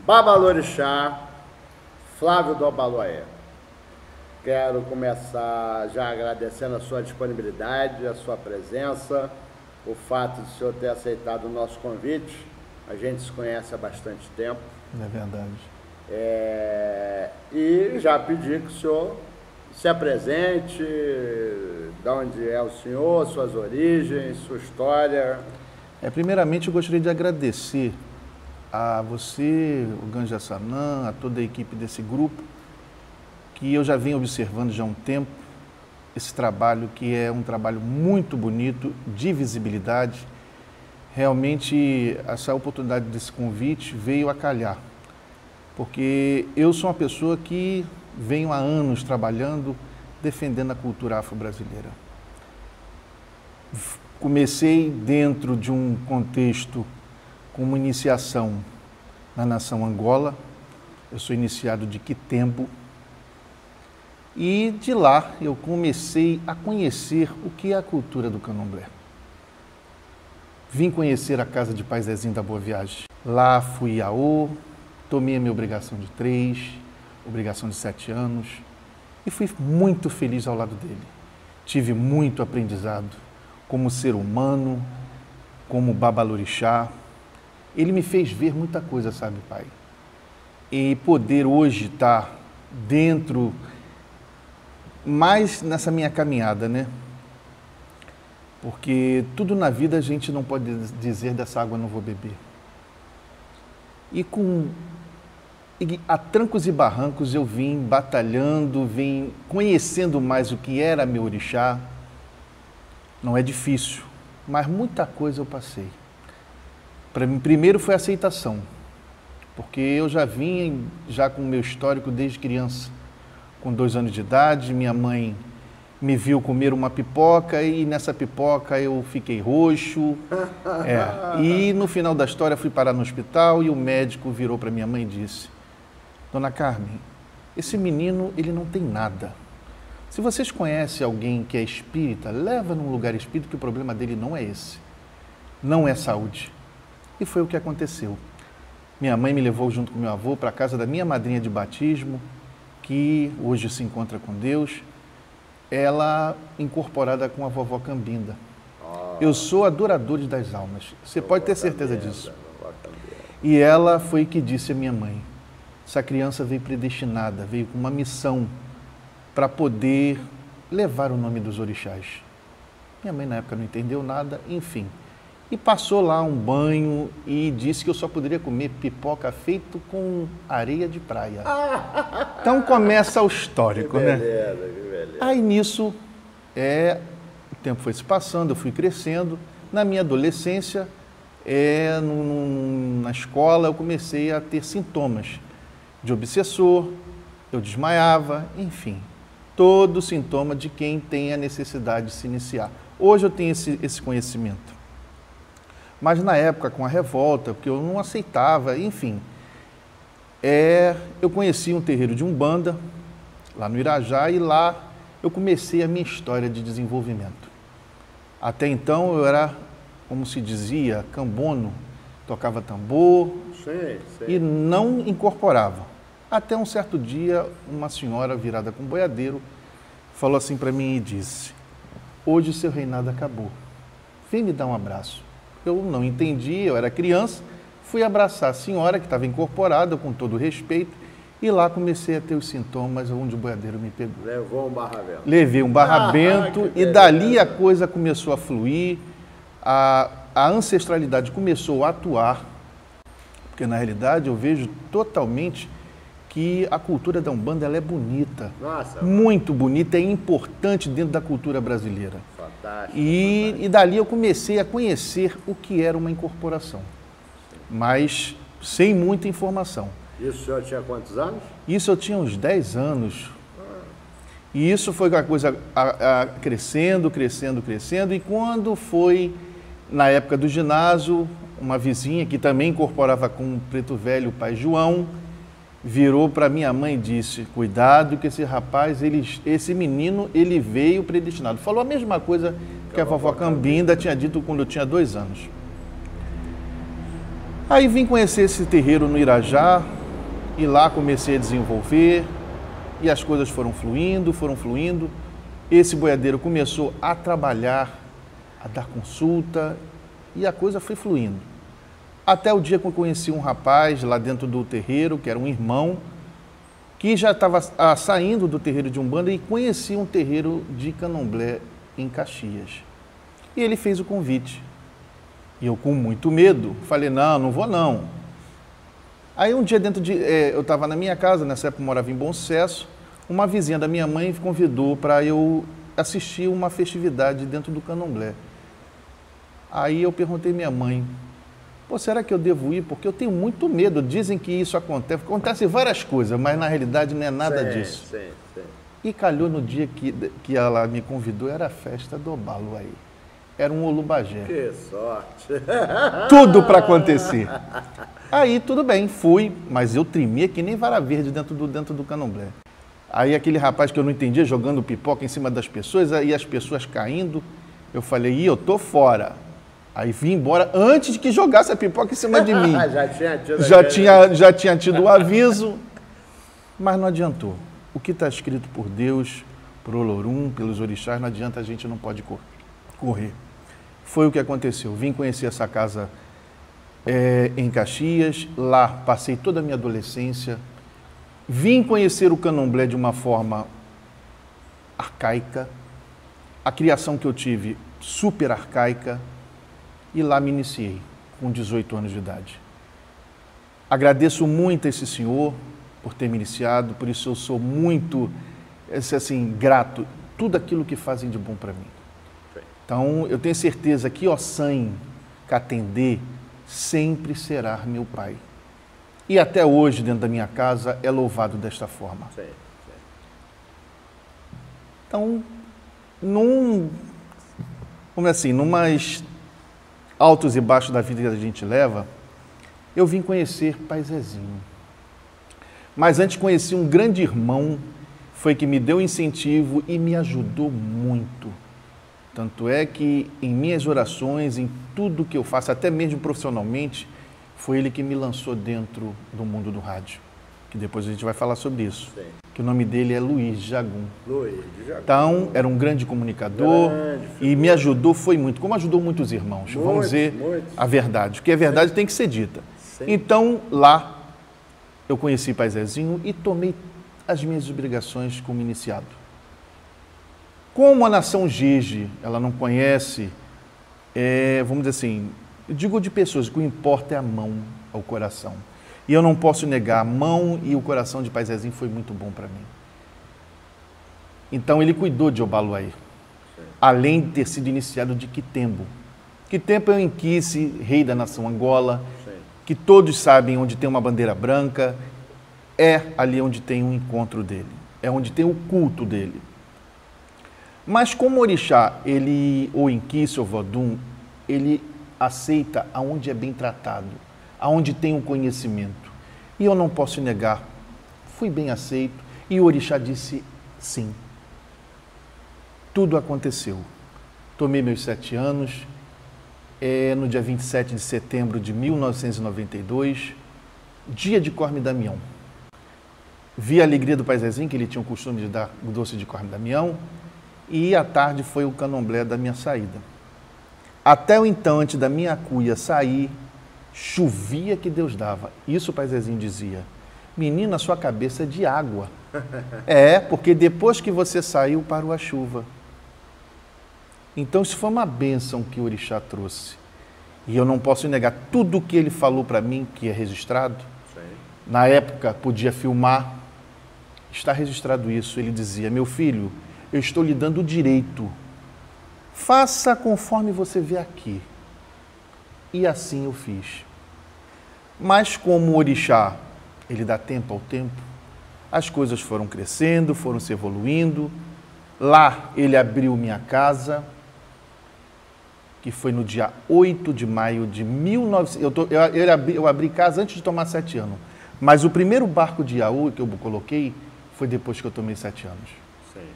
Babalorixá, Flávio do Obaloaiê. Quero começar já agradecendo a sua disponibilidade, a sua presença, o fato de o senhor ter aceitado o nosso convite. A gente se conhece há bastante tempo. É verdade. E já pedi que o senhor se apresente, de onde é o senhor, suas origens, sua história. Primeiramente, eu gostaria de agradecer a você, o Ganja Sanã, a toda a equipe desse grupo, que eu já venho observando já há um tempo, esse trabalho que é um trabalho muito bonito, de visibilidade. Realmente, essa oportunidade desse convite veio a calhar, porque eu sou uma pessoa que venho há anos trabalhando, defendendo a cultura afro-brasileira. Comecei dentro de um contexto com uma iniciação na nação Angola. Eu sou iniciado de Quitembo. E de lá eu comecei a conhecer o que é a cultura do candomblé. Vim conhecer a casa de Pai Zezinho da Boa Viagem. Lá fui Iaô, tomei a minha obrigação de 3, obrigação de 7 anos e fui muito feliz ao lado dele. Tive muito aprendizado como ser humano, como babalorixá. Ele me fez ver muita coisa, sabe, pai? E poder hoje estar dentro, mais nessa minha caminhada, né? Porque tudo na vida a gente não pode dizer dessa água não vou beber. E a trancos e barrancos eu vim batalhando, vim conhecendo mais o que era meu orixá. Não é difícil, mas muita coisa eu passei. Para mim, primeiro foi a aceitação, porque eu já vinha com o meu histórico desde criança. Com 2 anos de idade, minha mãe me viu comer uma pipoca e nessa pipoca eu fiquei roxo. E no final da história fui parar no hospital e o médico virou para minha mãe e disse: Dona Carmen, esse menino ele não tem nada. Se vocês conhecem alguém que é espírita, leva num lugar espírita que o problema dele não é esse. Não é saúde. E foi o que aconteceu. Minha mãe me levou junto com meu avô para a casa da minha madrinha de batismo, que hoje se encontra com Deus, ela incorporada com a vovó Cambinda. Eu sou adorador das almas, você pode ter certeza disso. E ela foi que disse à minha mãe: essa criança veio predestinada, veio com uma missão para poder levar o nome dos orixás. Minha mãe na época não entendeu nada, enfim. E passou lá um banho e disse que eu só poderia comer pipoca feito com areia de praia. Então começa o histórico, né? Que beleza. Aí nisso, o tempo foi se passando, eu fui crescendo. Na minha adolescência, na escola, eu comecei a ter sintomas de obsessor, eu desmaiava, enfim. Todo sintoma de quem tem a necessidade de se iniciar. Hoje eu tenho esse conhecimento. Mas na época, com a revolta, porque eu não aceitava, enfim, eu conheci um terreiro de Umbanda, lá no Irajá, e lá eu comecei a minha história de desenvolvimento. Até então eu era, como se dizia, cambono, tocava tambor e não incorporava. Até um certo dia, uma senhora virada com boiadeiro falou assim para mim e disse: hoje seu reinado acabou, vem me dar um abraço. Eu não entendi, eu era criança, fui abraçar a senhora que estava incorporada, com todo respeito, e lá comecei a ter os sintomas onde o boiadeiro me pegou. Levou um barra-bento. Levei um barra-bento e dali a coisa começou a fluir, a ancestralidade começou a atuar, porque na realidade eu vejo totalmente que a cultura da Umbanda ela é bonita, muito bonita, é importante dentro da cultura brasileira. Fantástico. E dali eu comecei a conhecer o que era uma incorporação, mas sem muita informação. Isso o senhor tinha quantos anos? Isso eu tinha uns 10 anos. E isso foi a coisa crescendo, e quando foi na época do ginásio, uma vizinha que também incorporava com o Preto Velho, o pai João, virou para minha mãe e disse: cuidado que esse rapaz, esse menino, ele veio predestinado. Falou a mesma coisa que a vovó Cambinda tinha dito quando eu tinha 2 anos. Aí vim conhecer esse terreiro no Irajá, e lá comecei a desenvolver, e as coisas foram fluindo, foram fluindo. Esse boiadeiro começou a trabalhar, a dar consulta, e a coisa foi fluindo. Até o dia que eu conheci um rapaz lá dentro do terreiro, que era um irmão, que já estava saindo do terreiro de Umbanda e conhecia um terreiro de Candomblé em Caxias. E ele fez o convite. E eu, com muito medo, falei: não, não vou não. Aí um dia eu estava na minha casa, nessa época eu morava em Bom Sucesso, uma vizinha da minha mãe convidou para eu assistir uma festividade dentro do Candomblé. Aí eu perguntei à minha mãe: pô, será que eu devo ir? Porque eu tenho muito medo. Dizem que isso acontece. Acontecem várias coisas, mas na realidade não é nada disso. Sim. E calhou no dia que ela me convidou, era a festa do Obaluaê. Era um Olubagé. Que sorte! Tudo para acontecer. Aí tudo bem, fui, mas eu tremia que nem vara verde dentro do Candomblé. Aí aquele rapaz que eu não entendia jogando pipoca em cima das pessoas, aí as pessoas caindo, eu falei: eu tô fora. Aí vim embora antes de que jogasse a pipoca em cima de mim. Já tinha tido o aviso, mas não adiantou. O que está escrito por Deus, por Olorum, pelos orixás, não adianta, a gente não pode correr. Foi o que aconteceu. Vim conhecer essa casa em Caxias, lá passei toda a minha adolescência. Vim conhecer o Candomblé de uma forma arcaica, a criação que eu tive super arcaica, e lá me iniciei, com 18 anos de idade. Agradeço muito a esse senhor por ter me iniciado, por isso eu sou muito, grato, tudo aquilo que fazem de bom para mim. Então, eu tenho certeza que Ossan Katendê sempre será meu pai. E até hoje, dentro da minha casa, é louvado desta forma. Sim. Então, numas altos e baixos da vida que a gente leva, eu vim conhecer Pai Zezinho. Mas antes conheci um grande irmão, foi que me deu incentivo e me ajudou muito. Tanto é que em minhas orações, em tudo que eu faço, até mesmo profissionalmente, foi ele que me lançou dentro do mundo do rádio. Que depois a gente vai falar sobre isso. Sim. Que o nome dele é Luiz Jagum. Então, era um grande comunicador e me ajudou, foi muito, como ajudou muitos irmãos. Vamos dizer a verdade, porque a verdade tem que ser dita. Sim. Então, lá, eu conheci Pai Zezinho e tomei as minhas obrigações como iniciado. Como a nação Gigi, ela não conhece, vamos dizer assim, eu digo de pessoas, o que importa é a mão ao coração. E eu não posso negar, a mão e o coração de Pai Zezinho foi muito bom para mim. Então ele cuidou de Obaluaê, além de ter sido iniciado de Quitembo. Quitembo é o Inquice, rei da nação Angola, que todos sabem onde tem uma bandeira branca, é ali onde tem um encontro dele, é onde tem o culto dele. Mas como orixá, ou Inquice ou Vodum, ele aceita aonde é bem tratado, aonde tem um conhecimento. E eu não posso negar, fui bem aceito, e o orixá disse sim. Tudo aconteceu. Tomei meus 7 anos, no dia 27 de setembro de 1992, dia de Corme Damião. Vi a alegria do Pai Zezinho, que ele tinha o costume de dar o doce de Corme Damião, e à tarde foi o candomblé da minha saída. Até o então, antes da minha cuia sair, chovia que Deus dava. Isso o Pai Zezinho dizia: menino, a sua cabeça é de água. Porque depois que você saiu, parou a chuva. Então isso foi uma bênção que o orixá trouxe. E eu não posso negar tudo o que ele falou para mim, que é registrado. Sim. Na época, podia filmar. Está registrado isso. Ele dizia: meu filho, eu estou lhe dando o direito. Faça conforme você vê aqui. E assim eu fiz. Mas como o orixá, ele dá tempo ao tempo, as coisas foram crescendo, foram se evoluindo. Lá ele abriu minha casa, que foi no dia 8 de maio de 1900. Eu abri casa antes de tomar 7 anos. Mas o primeiro barco de Iaú que eu coloquei foi depois que eu tomei 7 anos. Sim.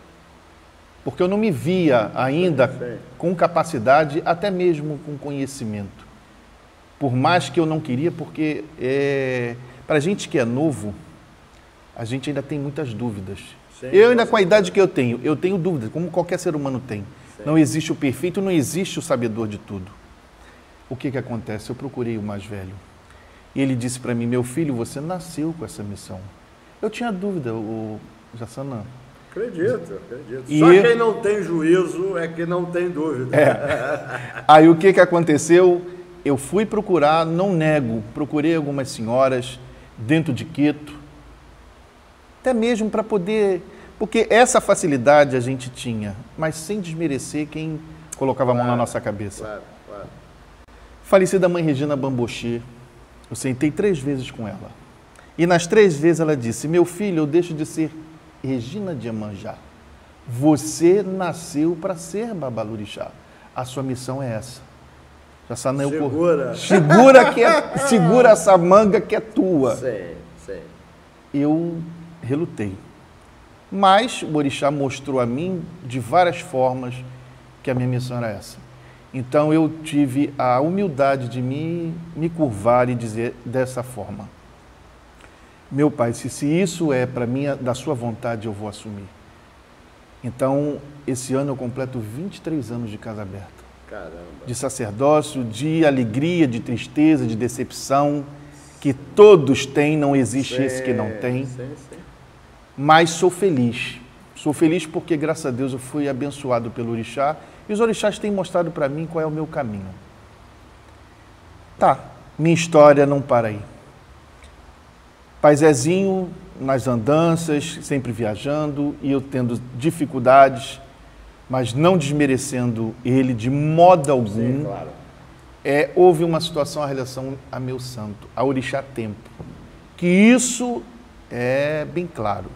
Porque eu não me via ainda Sim. com capacidade, até mesmo com conhecimento. Por mais que eu não queria, porque para a gente que é novo, a gente ainda tem muitas dúvidas. Sim, eu ainda com a idade que eu tenho dúvidas, como qualquer ser humano tem. Sim. Não existe o perfeito, não existe o sabedor de tudo. O que acontece? Eu procurei o mais velho. E ele disse para mim, meu filho, você nasceu com essa missão. Eu tinha dúvida, o Jassanã. Acredito. E... Só quem não tem juízo é que não tem dúvida. Aí o que aconteceu? Eu fui procurar, não nego, procurei algumas senhoras dentro de Quito, até mesmo para poder... Porque essa facilidade a gente tinha, mas sem desmerecer quem colocava a mão na nossa cabeça. Claro. Falecida mãe Regina Bamboche, eu sentei 3 vezes com ela. E nas 3 vezes ela disse, meu filho, eu deixo de ser Regina de Iemanjá. Você nasceu para ser Babalorixá. A sua missão é essa. Jassanã, segura essa manga que é tua. Sim. Eu relutei. Mas o orixá mostrou a mim, de várias formas, que a minha missão era essa. Então eu tive a humildade de me curvar e dizer dessa forma. Meu pai, se isso é para mim, da sua vontade, eu vou assumir. Então, esse ano eu completo 23 anos de casa aberta. Caramba. De sacerdócio, de alegria, de tristeza, de decepção, que todos têm, não existe esse que não tem. Sim. Mas sou feliz. Sou feliz porque, graças a Deus, eu fui abençoado pelo orixá e os orixás têm mostrado para mim qual é o meu caminho. Tá, minha história não para aí. Pai Zezinho, nas andanças, sempre viajando e eu tendo dificuldades, mas não desmerecendo ele de modo algum. Sim, claro. Houve uma situação, a relação a meu santo, a orixá tempo, que isso é bem claro.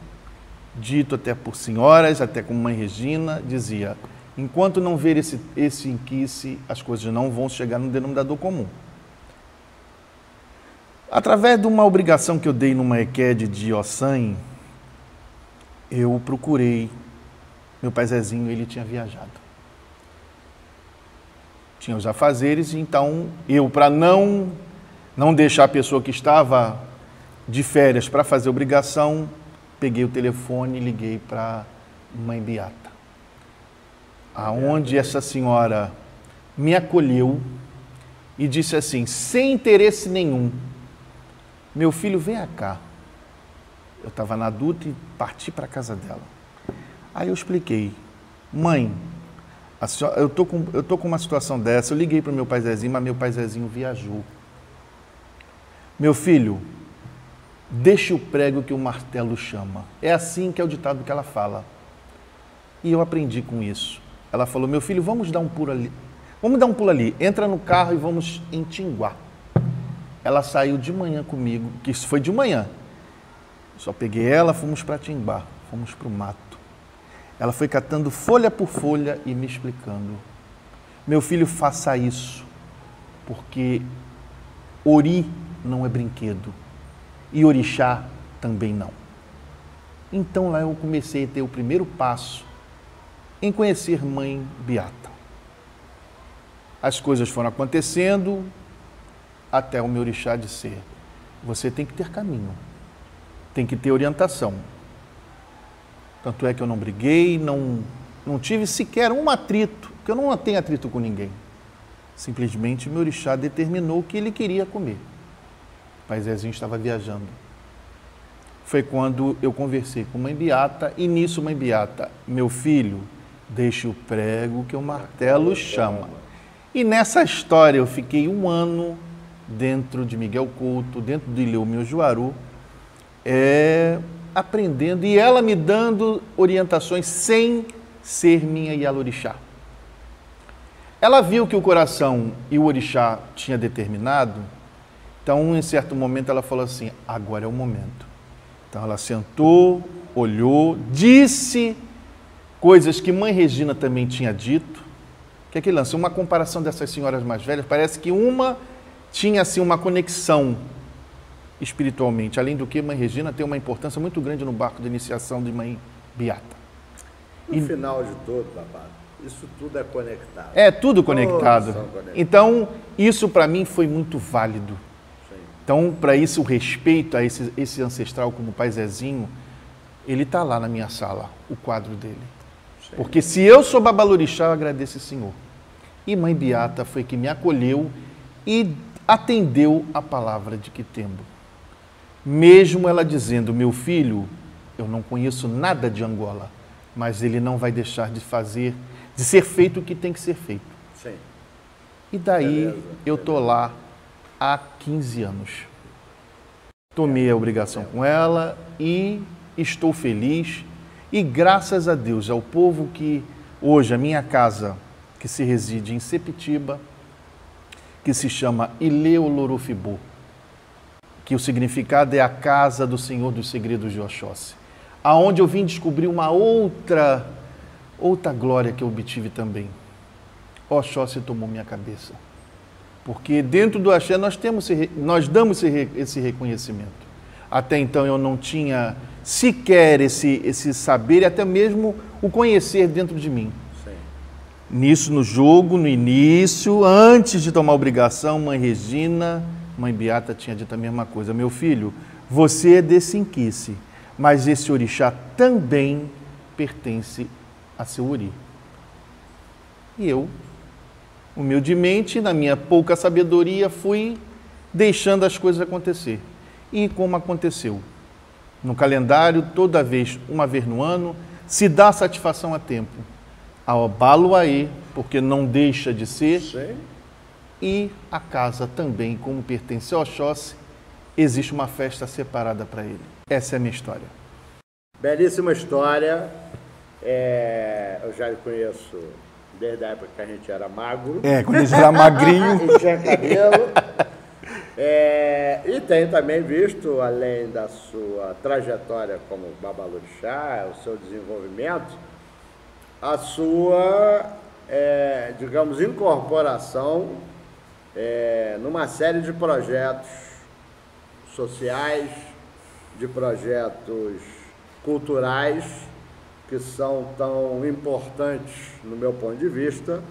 Dito até por senhoras, até como mãe Regina, dizia, enquanto não ver esse inquice, as coisas não vão chegar no denominador comum. Através de uma obrigação que eu dei numa EQUED de Ossan, eu procurei, meu pai Zezinho, ele tinha viajado. Tinha os afazeres, então eu, para não deixar a pessoa que estava de férias para fazer obrigação, peguei o telefone e liguei para Mãe Beata, aonde essa senhora me acolheu e disse assim, sem interesse nenhum, meu filho, vem cá. Eu estava na adulta e parti para a casa dela. Aí eu expliquei, mãe, eu tô com uma situação dessa, eu liguei para o meu pai Zezinho, mas meu pai Zezinho viajou. Meu filho, deixe o prego que o martelo chama. É assim que é o ditado que ela fala. E eu aprendi com isso. Ela falou, meu filho, vamos dar um pulo ali. Entra no carro e vamos em Tinguá. Ela saiu de manhã comigo, que isso foi de manhã. Só peguei ela, fomos para Tinguá, fomos para o mato. Ela foi catando folha por folha e me explicando. Meu filho, faça isso, porque ori não é brinquedo. E orixá também não. Então lá eu comecei a ter o primeiro passo em conhecer Mãe Beata. As coisas foram acontecendo até o meu orixá dizer, você tem que ter caminho, tem que ter orientação. Tanto é que eu não briguei, não tive sequer um atrito, porque eu não tenho atrito com ninguém. Simplesmente o meu orixá determinou que ele queria comer. O pai Zezinho estava viajando. Foi quando eu conversei com Mãe Beata, e nisso Mãe Beata, meu filho, deixe o prego que o martelo chama. E nessa história eu fiquei 1 ano dentro de Miguel Couto, dentro de Leomil Juaru, aprendendo, e ela me dando orientações sem ser minha Yalorixá. Ela viu que o coração e o orixá tinha determinado, então em certo momento ela falou assim, agora é o momento. Então ela sentou, olhou, disse coisas que Mãe Regina também tinha dito, que é que lance, uma comparação dessas senhoras mais velhas, parece que uma tinha assim uma conexão espiritualmente. Além do que, Mãe Regina tem uma importância muito grande no barco de iniciação de Mãe Beata. No final de tudo, babado, isso tudo é conectado. É tudo conectado. Todos são conectados. Então, isso para mim foi muito válido. Sim. Então, para isso, o respeito a esse ancestral como o Pai Zezinho, ele está lá na minha sala, o quadro dele. Sim. Porque se eu sou babalorixá, eu agradeço esse Senhor. E Mãe Beata foi que me acolheu e atendeu a palavra de Quitembo. Mesmo ela dizendo, meu filho, eu não conheço nada de Angola, mas ele não vai deixar de ser feito o que tem que ser feito. Sim. E daí Beleza. eu tô lá há 15 anos. Tomei a obrigação com ela e estou feliz. E graças a Deus, ao povo que hoje, a minha casa, que se reside em Sepitiba, que se chama Ileolorofibô, que o significado é a casa do Senhor dos Segredos de Oxóssi, aonde eu vim descobrir uma outra glória que eu obtive também. Oxóssi tomou minha cabeça. Porque dentro do axé nós damos esse reconhecimento. Até então eu não tinha sequer esse saber e até mesmo o conhecer dentro de mim. Sim. Nisso, no jogo, no início, antes de tomar a obrigação, Mãe Regina, Mãe Beata tinha dito a mesma coisa. Meu filho, você é desse inquice, mas esse orixá também pertence a seu ori. E eu, humildemente, na minha pouca sabedoria, fui deixando as coisas acontecer. E como aconteceu? No calendário, uma vez no ano, se dá satisfação a tempo. Ao Baluaê, porque não deixa de ser, Sim. e a casa também, como pertence ao Oxóssi, existe uma festa separada para ele. Essa é a minha história. Belíssima história. Eu já conheço desde a época que a gente era magro. Quando a gente era magrinho. E tinha cabelo. E tenho também visto, além da sua trajetória como babalorixá, o seu desenvolvimento, a sua, digamos, incorporação numa série de projetos sociais, de projetos culturais, que são tão importantes, no meu ponto de vista,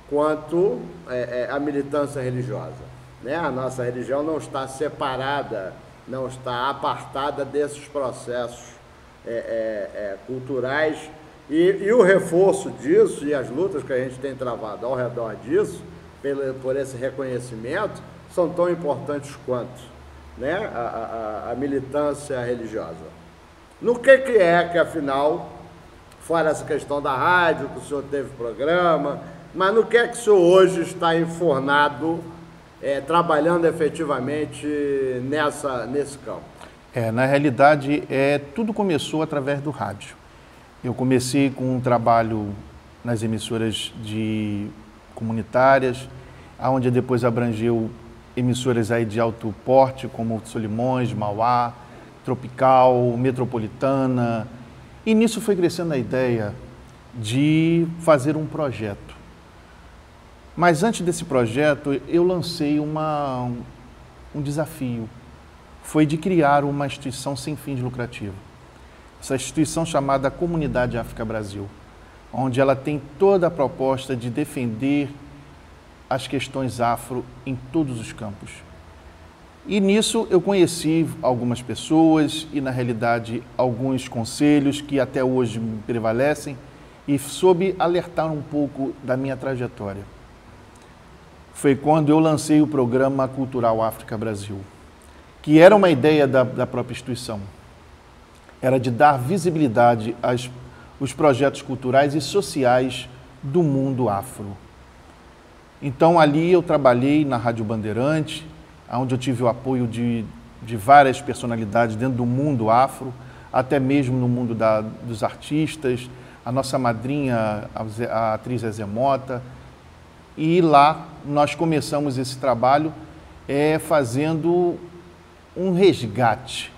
quanto a militância religiosa. Né? A nossa religião não está separada, não está apartada desses processos culturais e o reforço disso e as lutas que a gente tem travado ao redor disso, por esse reconhecimento, são tão importantes quanto, né? a militância religiosa. No que afinal, fora essa questão da rádio, que o senhor teve programa, mas no que o senhor hoje está enfornado, trabalhando efetivamente nesse campo? Na realidade, tudo começou através do rádio. Eu comecei com um trabalho nas emissoras comunitárias, onde depois abrangeu emissoras aí de alto porte, como Solimões, Mauá, Tropical, Metropolitana. E nisso foi crescendo a ideia de fazer um projeto. Mas antes desse projeto, eu lancei um desafio. Foi de criar uma instituição sem fins lucrativos. Essa instituição chamada Comunidade África Brasil, onde ela tem toda a proposta de defender as questões afro em todos os campos. E nisso eu conheci algumas pessoas e, na realidade, alguns conselhos que até hoje me prevalecem e soube alertar um pouco da minha trajetória. Foi quando eu lancei o programa Cultural África Brasil, que era uma ideia da própria instituição. Era de dar visibilidade aos projetos culturais e sociais do mundo afro. Então, ali eu trabalhei na Rádio Bandeirante, onde eu tive o apoio de várias personalidades dentro do mundo afro, até mesmo no mundo dos artistas, a nossa madrinha, a atriz Zezé Mota. E lá nós começamos esse trabalho fazendo um resgate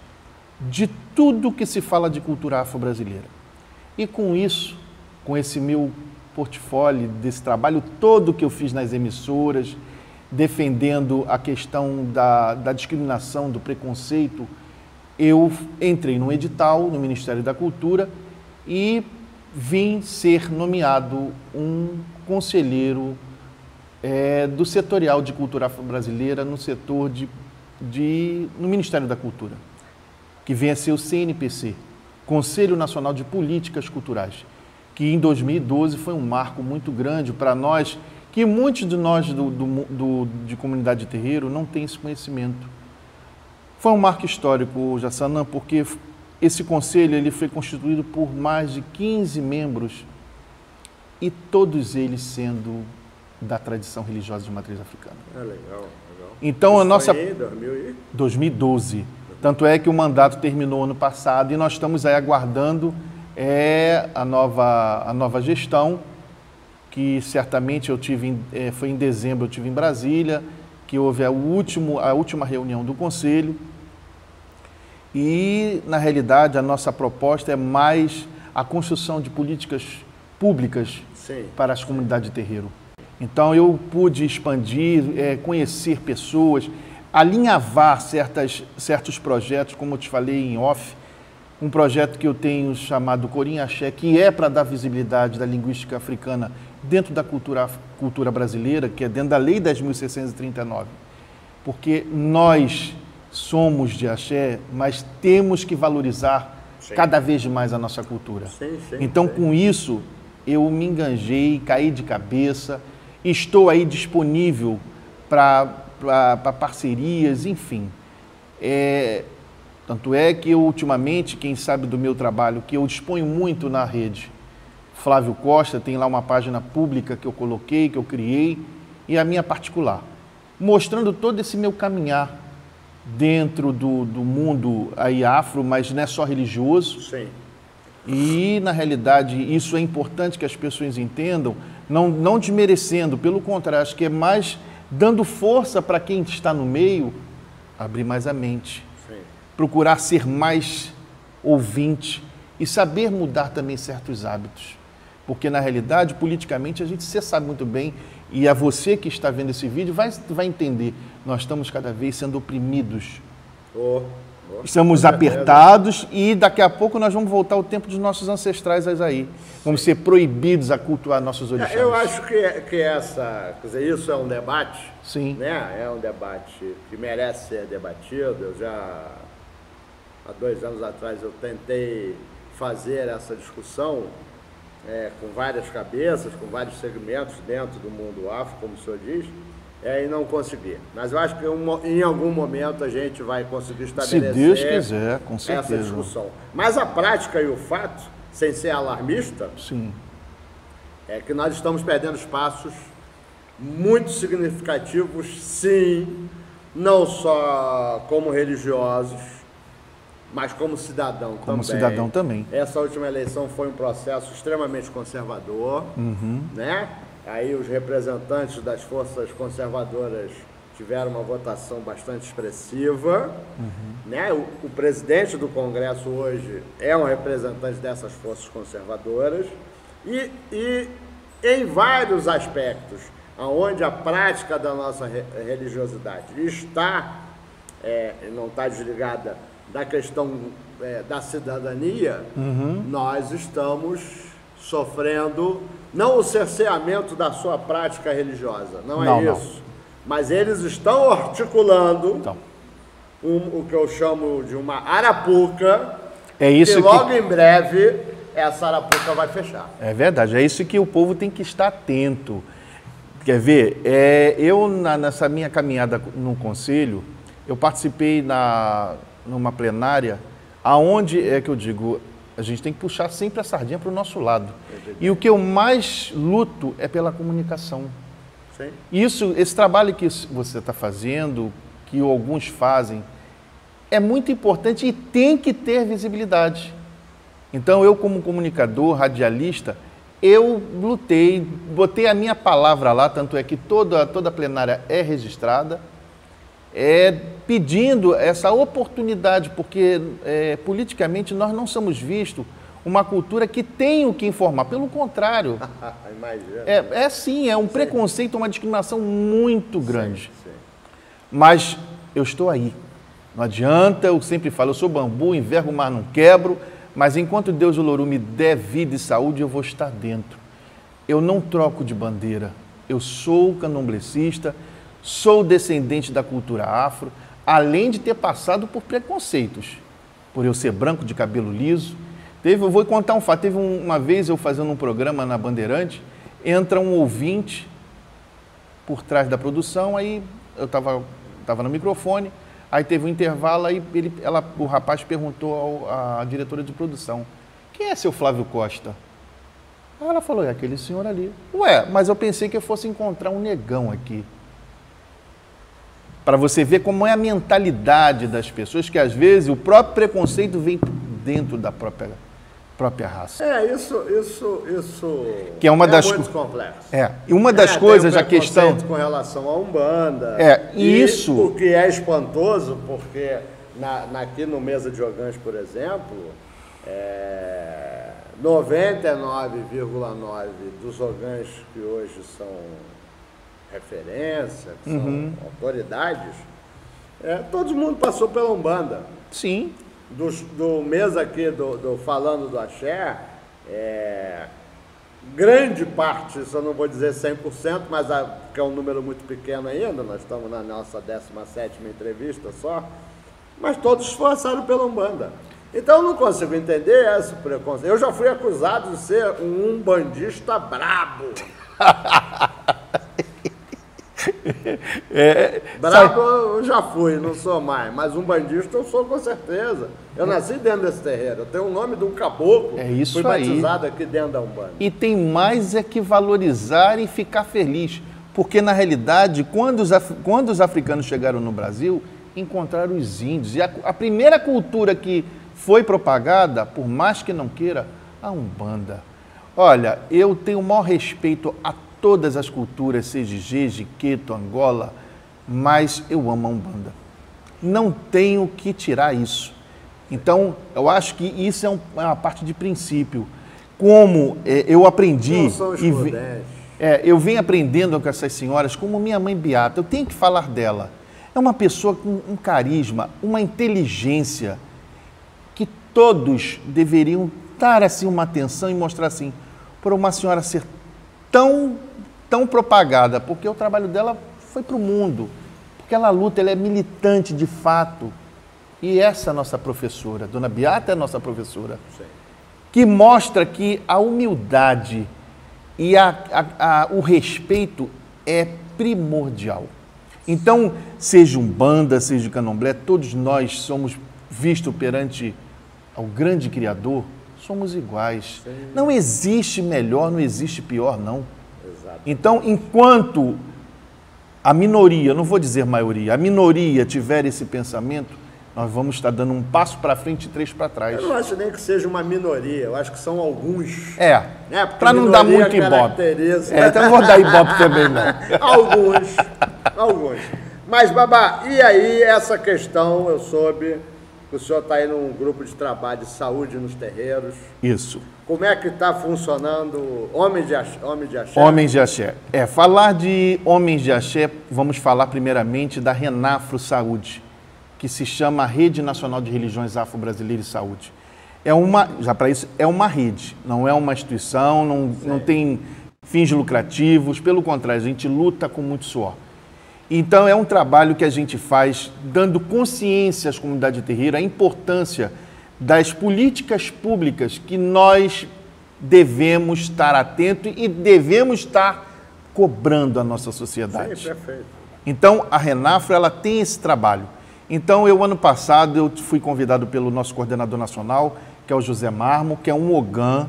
de tudo que se fala de cultura afro-brasileira. E com isso, com esse meu portfólio, desse trabalho todo que eu fiz nas emissoras, defendendo a questão da discriminação, do preconceito, eu entrei num edital no Ministério da Cultura e vim ser nomeado um conselheiro do setorial de cultura afro-brasileira no setor no Ministério da Cultura, que vem a ser o CNPC, Conselho Nacional de Políticas Culturais, que em 2012 foi um marco muito grande para nós, que muitos de nós de comunidade de terreiro não têm esse conhecimento. Foi um marco histórico, Jaçanã, porque esse conselho ele foi constituído por mais de 15 membros e todos eles sendo da tradição religiosa de matriz africana. Legal, legal. Então, a nossa... Foi em 2012. Tanto é que o mandato terminou ano passado e nós estamos aí aguardando a nova gestão, que certamente foi em dezembro, eu tive em Brasília, que houve a última reunião do Conselho. E, na realidade, a nossa proposta é mais a construção de políticas públicas para as comunidades de terreiro. Então, eu pude expandir, conhecer pessoas, alinhavar certos projetos, como eu te falei em off, um projeto que eu tenho chamado Corim Axé, que é para dar visibilidade da linguística africana dentro da cultura brasileira, que é dentro da Lei 10.639. Porque nós somos de axé, mas temos que valorizar cada vez mais a nossa cultura. Então, com isso, eu me enganjei, caí de cabeça, estou aí disponível para parcerias, enfim. Tanto é que eu, ultimamente, quem sabe do meu trabalho, que eu disponho muito na rede, Flávio Costa, tem lá uma página pública que eu coloquei, que eu criei, e a minha particular, mostrando todo esse meu caminhar dentro do mundo aí afro, mas não é só religioso. Sim. E, na realidade, isso é importante que as pessoas entendam, não desmerecendo, pelo contrário, acho que é mais dando força para quem está no meio, abrir mais a mente, procurar ser mais ouvinte e saber mudar também certos hábitos. Porque, na realidade, politicamente, você sabe muito bem, e a você que está vendo esse vídeo vai entender, nós estamos cada vez sendo oprimidos. Estamos apertados e daqui a pouco nós vamos voltar ao tempo dos nossos ancestrais aí. Vamos ser proibidos a cultuar nossos orixás. Eu acho que isso é um debate. Sim. Né? É um debate que merece ser debatido. Eu já, há 2 anos atrás, eu tentei fazer essa discussão com várias cabeças, com vários segmentos dentro do mundo afro, como o senhor diz, e não consegui. Mas eu acho que em algum momento a gente vai conseguir estabelecer, se Deus quiser, com certeza, essa discussão. Mas a prática e o fato, sem ser alarmista, sim, é que nós estamos perdendo espaços muito significativos, sim, não só como religiosos, mas como cidadão também. Como cidadão também. Essa última eleição foi um processo extremamente conservador, né? Aí os representantes das forças conservadoras tiveram uma votação bastante expressiva, né? O presidente do Congresso hoje é um representante dessas forças conservadoras e em vários aspectos, onde a prática da nossa religiosidade não está desligada da questão da cidadania, nós estamos sofrendo, não o cerceamento da sua prática religiosa, não é isso, mas eles estão articulando o que eu chamo de uma arapuca, e logo em breve essa arapuca vai fechar. É verdade, é isso que o povo tem que estar atento. Quer ver, nessa minha caminhada no Conselho, eu participei numa plenária, aonde que eu digo, a gente tem que puxar sempre a sardinha para o nosso lado. E o que eu mais luto é pela comunicação. Sim. Esse trabalho que você está fazendo, que alguns fazem, é muito importante e tem que ter visibilidade. Então, eu como comunicador, radialista, eu lutei, botei a minha palavra lá, tanto é que toda a plenária é registrada, pedindo essa oportunidade, porque politicamente nós não somos vistos uma cultura que tem o que informar. Pelo contrário, Imagina. Sim, é um preconceito, uma discriminação muito grande. Sim. Mas eu estou aí. Não adianta, eu sempre falo, eu sou bambu, envergo, mas não quebro, mas enquanto Deus Olorum me der vida e saúde, eu vou estar dentro. Eu não troco de bandeira. Eu sou candomblecista, sou descendente da cultura afro, além de ter passado por preconceitos, por eu ser branco de cabelo liso. Eu vou contar um fato, teve uma vez eu fazendo um programa na Bandeirante, entra um ouvinte por trás da produção, aí eu estava no microfone, aí teve um intervalo, aí o rapaz perguntou à diretora de produção, quem é seu Flávio Costa? Aí ela falou, é aquele senhor ali. Ué, mas eu pensei que eu fosse encontrar um negão aqui. Para você ver como é a mentalidade das pessoas, que às vezes o próprio preconceito vem dentro da própria raça. Isso que é uma das muito complexo. E uma das coisas, a questão com relação à Umbanda. Isso. O que é espantoso, porque aqui no Mesa de Ogãs, por exemplo, 99,9% dos ogãs que hoje são referência, que são autoridades, todo mundo passou pela Umbanda. Sim. Do mês aqui, falando do Axé, grande parte, isso eu não vou dizer 100%, mas que é um número muito pequeno ainda, nós estamos na nossa 17ª entrevista só, mas todos passaram pela Umbanda. Então eu não consigo entender esse preconceito. Eu já fui acusado de ser um umbandista brabo. Brabo eu já fui, não sou mais, mas umbandista eu sou com certeza. Eu nasci dentro desse terreiro, eu tenho o nome de um caboclo, fui batizado aqui dentro da Umbanda. E tem mais que valorizar e ficar feliz, porque na realidade, quando os africanos chegaram no Brasil, encontraram os índios, e a primeira cultura que foi propagada, por mais que não queira, a Umbanda. Olha, eu tenho o maior respeito a todas as culturas, seja Jeje, Queto, Angola, mas eu amo a Umbanda. Não tenho que tirar isso. Então, eu acho que isso é uma parte de princípio. Como eu aprendi... Não são excludentes. Eu venho aprendendo com essas senhoras, como minha mãe Beata, eu tenho que falar dela. É uma pessoa com um carisma, uma inteligência, que todos deveriam dar assim uma atenção e mostrar assim, por uma senhora ser tão propagada, porque o trabalho dela foi para o mundo, porque ela luta, ela é militante de fato. E essa nossa professora, Dona Beata é a nossa professora, sim, que mostra que a humildade e o respeito é primordial. Então, seja Umbanda, seja Candomblé, todos nós somos vistos perante ao grande Criador, somos iguais. Sim. Não existe melhor, não existe pior, não. Exato. Então, enquanto a minoria, não vou dizer maioria, a minoria tiver esse pensamento, nós vamos estar dando um passo para frente e 3 para trás. Eu não acho nem que seja uma minoria, eu acho que são alguns. Para não dar muito ibope. Então não vou dar ibope também, não. Alguns. Mas, Babá, e aí essa questão, eu soube que o senhor está aí num grupo de trabalho de saúde nos terreiros. Isso. Como é que está funcionando Homens de Axé? Homens de Axé. Falar de Homens de Axé, vamos falar primeiramente da Renafro Saúde, que se chama Rede Nacional de Religiões Afro-Brasileiras e Saúde. Já para isso, é uma rede, não é uma instituição, não tem fins lucrativos, pelo contrário, a gente luta com muito suor. Então, é um trabalho que a gente faz dando consciência às comunidades terreiras, a importância das políticas públicas que nós devemos estar atentos e devemos estar cobrando a nossa sociedade. Sim, perfeito. Então, a Renafro, ela tem esse trabalho. Então, ano passado, eu fui convidado pelo nosso coordenador nacional, que é o José Marmo, que é um ogã,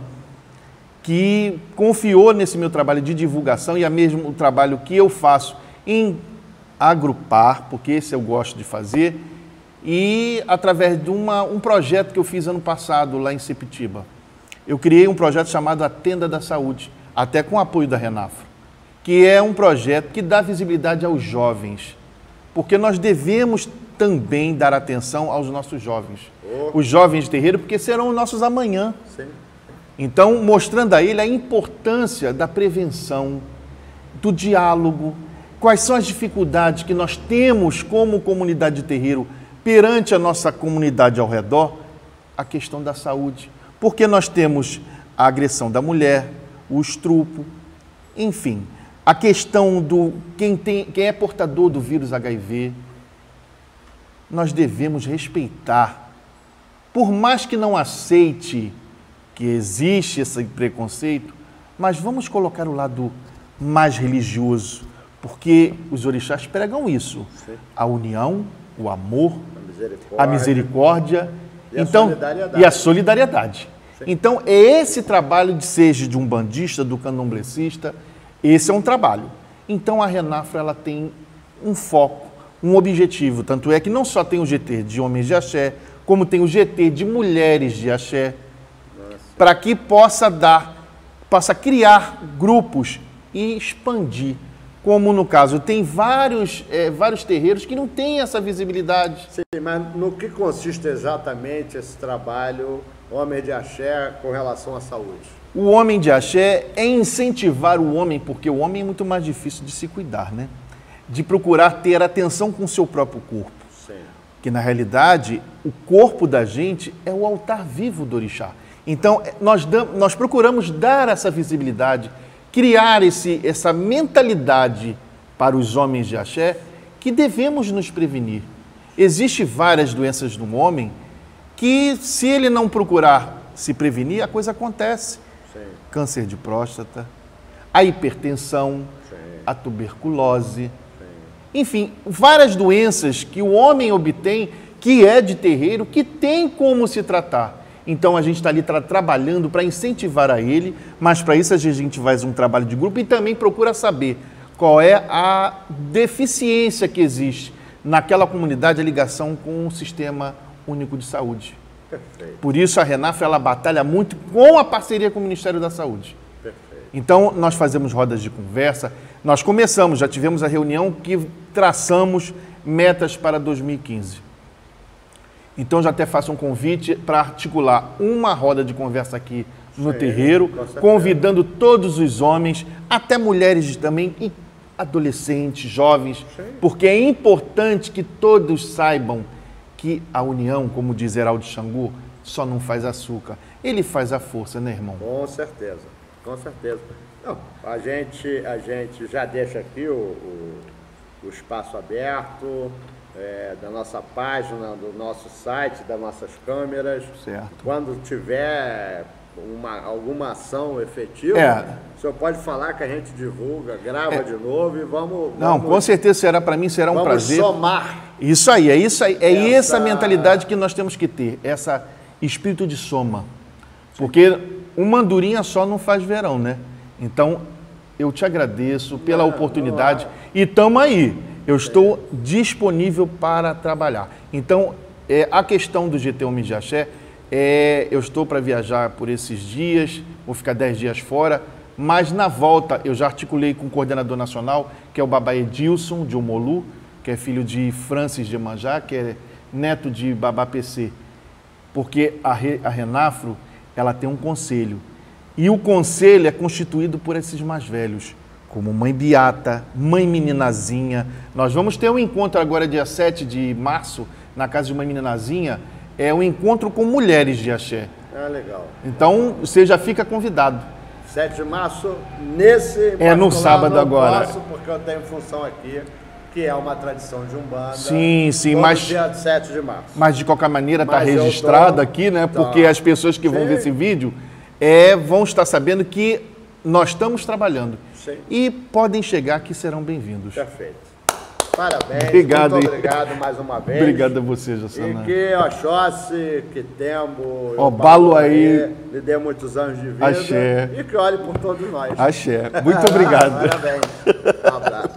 que confiou nesse meu trabalho de divulgação e é mesmo o trabalho que eu faço em agrupar, porque esse eu gosto de fazer, e através de um projeto que eu fiz ano passado lá em Sepitiba. Eu criei um projeto chamado A Tenda da Saúde, até com o apoio da Renafro, que é um projeto que dá visibilidade aos jovens, porque nós devemos também dar atenção aos nossos jovens. Os jovens de terreiro, porque serão os nossos amanhã. Sim. Então, mostrando a ele a importância da prevenção, do diálogo, quais são as dificuldades que nós temos como comunidade de terreiro perante a nossa comunidade ao redor, a questão da saúde. Porque nós temos a agressão da mulher, o estupro, enfim, a questão do quem é portador do vírus HIV. Nós devemos respeitar, por mais que não aceite que existe esse preconceito, mas vamos colocar o lado mais religioso, porque os orixás pregam isso, a união, o amor, a misericórdia e a solidariedade. Então, é esse trabalho, seja de um bandista, do candomblecista, esse é um trabalho. Então, a Renafra, ela tem um foco, um objetivo, tanto é que não só tem o GT de homens de axé, como tem o GT de mulheres de axé, para que possa criar grupos e expandir. Como no caso, tem vários terreiros que não têm essa visibilidade. Sim, mas no que consiste exatamente esse trabalho Homem de Axé com relação à saúde? O Homem de Axé é incentivar o homem, porque o homem é muito mais difícil de se cuidar, né? De procurar ter atenção com o seu próprio corpo. Sim. Que na realidade, o corpo da gente é o altar vivo do orixá. Então, nós procuramos dar essa visibilidade, criar essa mentalidade para os homens de axé que devemos nos prevenir. Existem várias doenças no homem que, se ele não procurar se prevenir, a coisa acontece. Sim. Câncer de próstata, a hipertensão, sim, a tuberculose, sim, enfim, várias doenças que o homem obtém, que é de terreiro, que tem como se tratar. Então, a gente está ali trabalhando para incentivar a ele, mas para isso a gente faz um trabalho de grupo e também procura saber qual é a deficiência que existe naquela comunidade, a ligação com o Sistema Único de Saúde. Perfeito. Por isso, a Renafra, ela batalha muito com a parceria com o Ministério da Saúde. Perfeito. Então, nós fazemos rodas de conversa, nós começamos, já tivemos a reunião que traçamos metas para 2015. Então, já até faço um convite para articular uma roda de conversa aqui no terreiro, convidando todos os homens, até mulheres também, e adolescentes, jovens, porque é importante que todos saibam que a união, como diz Heraldo Xangô, só não faz açúcar, ele faz a força, né, irmão? Com certeza, com certeza. Não, a gente já deixa aqui o espaço aberto, da nossa página, do nosso site, das nossas câmeras. Certo. Quando tiver alguma ação efetiva, o senhor pode falar que a gente divulga, grava de novo e vamos... Não, com certeza para mim será um prazer. Vamos somar. Isso aí, é isso aí. É essa mentalidade que nós temos que ter, essa espírito de soma. Porque uma andorinha só não faz verão, né? Então, eu te agradeço pela oportunidade e estamos aí. Eu estou disponível para trabalhar. Então, a questão do GT Homens de Axé, eu estou para viajar por esses dias, vou ficar 10 dias fora, mas na volta eu já articulei com o coordenador nacional, que é o Babá Edilson, de Omolu, que é filho de Francis de Manjá, que é neto de Babá PC. Porque a Renafro, ela tem um conselho. E o conselho é constituído por esses mais velhos, como Mãe Beata, Mãe Meninazinha. Nós vamos ter um encontro agora, dia 7 de março, na casa de Mãe Meninazinha, um encontro com mulheres de axé. Ah, legal. Então, você já fica convidado. 7 de março, nesse... no sábado agora. Posso, porque eu tenho função aqui, que é uma tradição de Umbanda. Sim, mas... dia 7 de março. Mas, de qualquer maneira, está registrado aqui, né? Porque as pessoas que vão ver esse vídeo vão estar sabendo que nós estamos trabalhando. Sim. E podem chegar que serão bem-vindos. Perfeito. Parabéns. Obrigado. Muito obrigado mais uma vez. Obrigado a você, Jassana. E que Oxóssi, que Tembo, Baloaê, lhe dê muitos anos de vida. Axé. E que olhe por todos nós. Axé. Muito obrigado. Parabéns. Um abraço.